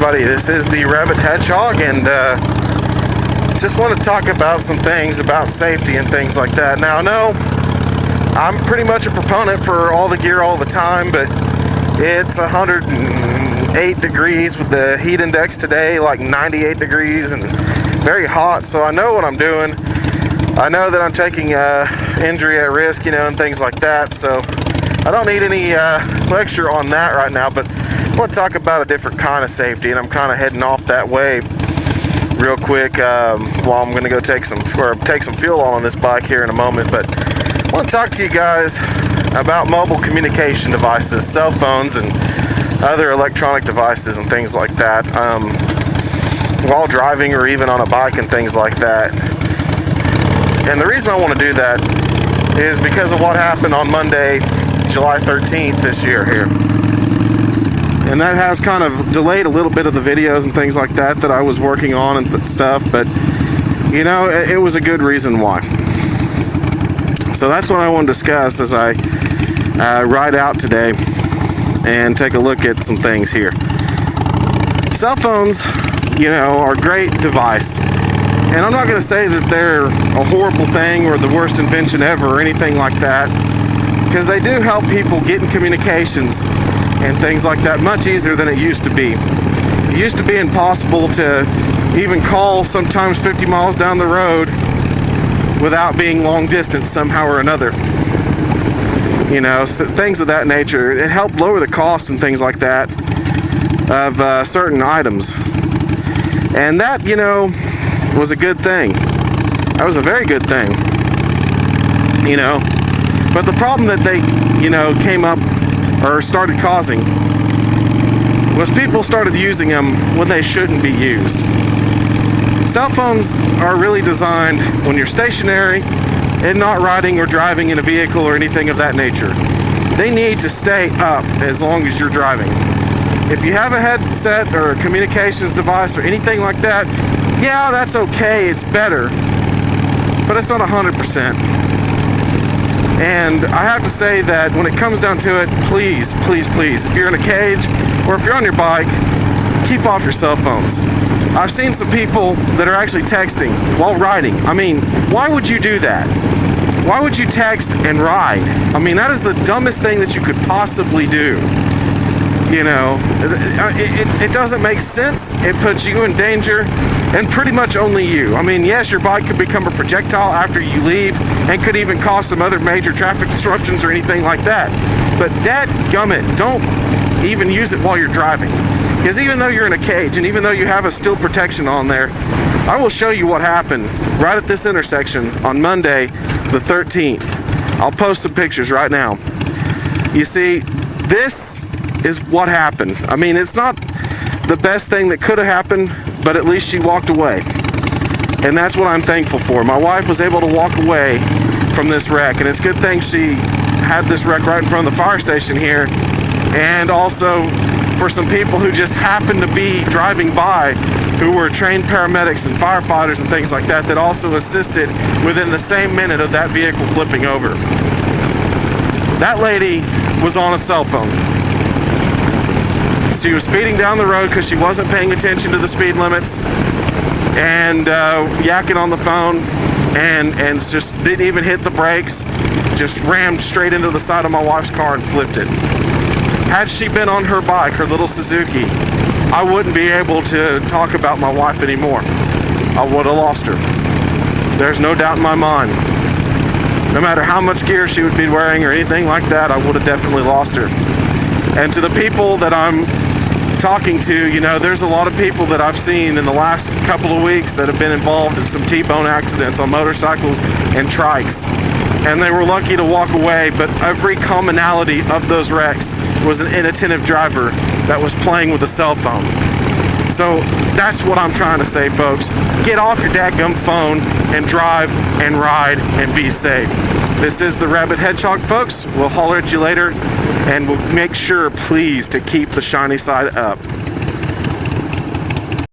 everybody, this is the Rabbit Hedgehog, and just want to talk about some things about safety and things like that. Now, no, I'm pretty much a proponent for all the gear all the time, but it's 108 degrees with the heat index today, like 98 degrees, and very hot, so I know what I'm doing. I know that I'm taking injury at risk, and things like that, so I don't need any lecture on that right now, but I want to talk about a different kind of safety, and I'm kind of heading off that way real quick while I'm going to go take some fuel on this bike here in a moment. But I want to talk to you guys about mobile communication devices, cell phones, and other electronic devices and things like that while driving or even on a bike and things like that. And the reason I want to do that is because of what happened on Monday, July 13th this year here. And that has kind of delayed a little bit of the videos and things like that I was working on and stuff, but it was a good reason why. So that's what I want to discuss as I ride out today and take a look at some things here. Cell phones, are a great device. And I'm not going to say that they're a horrible thing or the worst invention ever or anything like that, because they do help people get in communications and things like that much easier than it used to be. It used to be impossible to even call sometimes 50 miles down the road without being long distance somehow or another. So things of that nature. It helped lower the cost and things like that of certain items. And that, was a good thing. That was a very good thing. But the problem that they, came up or started causing was people started using them when they shouldn't be used. Cell phones are really designed when you're stationary and not riding or driving in a vehicle or anything of that nature. They need to stay up as long as you're driving. If you have a headset or a communications device or anything like that, yeah, that's okay, it's better, but it's not 100%. And I have to say that when it comes down to it, please, please, please, if you're in a cage or if you're on your bike, keep off your cell phones. I've seen some people that are actually texting while riding. I mean, why would you do that? Why would you text and ride? I mean, that is the dumbest thing that you could possibly do. It doesn't make sense. It puts you in danger, and pretty much only you. I mean, yes, your bike could become a projectile after you leave and could even cause some other major traffic disruptions or anything like that. But dadgummit, don't even use it while you're driving. Because even though you're in a cage and even though you have a steel protection on there, I will show you what happened right at this intersection on Monday, the 13th. I'll post some pictures right now. You see, this is what happened. I mean, it's not the best thing that could have happened, but at least she walked away. And that's what I'm thankful for. My wife was able to walk away from this wreck, and it's a good thing she had this wreck right in front of the fire station here. And also for some people who just happened to be driving by who were trained paramedics and firefighters and things like that also assisted within the same minute of that vehicle flipping over. That lady was on a cell phone. She was speeding down the road because she wasn't paying attention to the speed limits and yakking on the phone and just didn't even hit the brakes, just rammed straight into the side of my wife's car and flipped it. Had she been on her bike, her little Suzuki, I wouldn't be able to talk about my wife anymore. I would have lost her. There's no doubt in my mind. No matter how much gear she would be wearing or anything like that, I would have definitely lost her. And to the people that I'm talking to, there's a lot of people that I've seen in the last couple of weeks that have been involved in some T-bone accidents on motorcycles and trikes. And they were lucky to walk away, but every commonality of those wrecks was an inattentive driver that was playing with a cell phone. So that's what I'm trying to say, folks. Get off your dadgum phone and drive and ride and be safe. This is the Rabbit Hedgehog, folks. We'll holler at you later, and we'll make sure, please, to keep the shiny side up.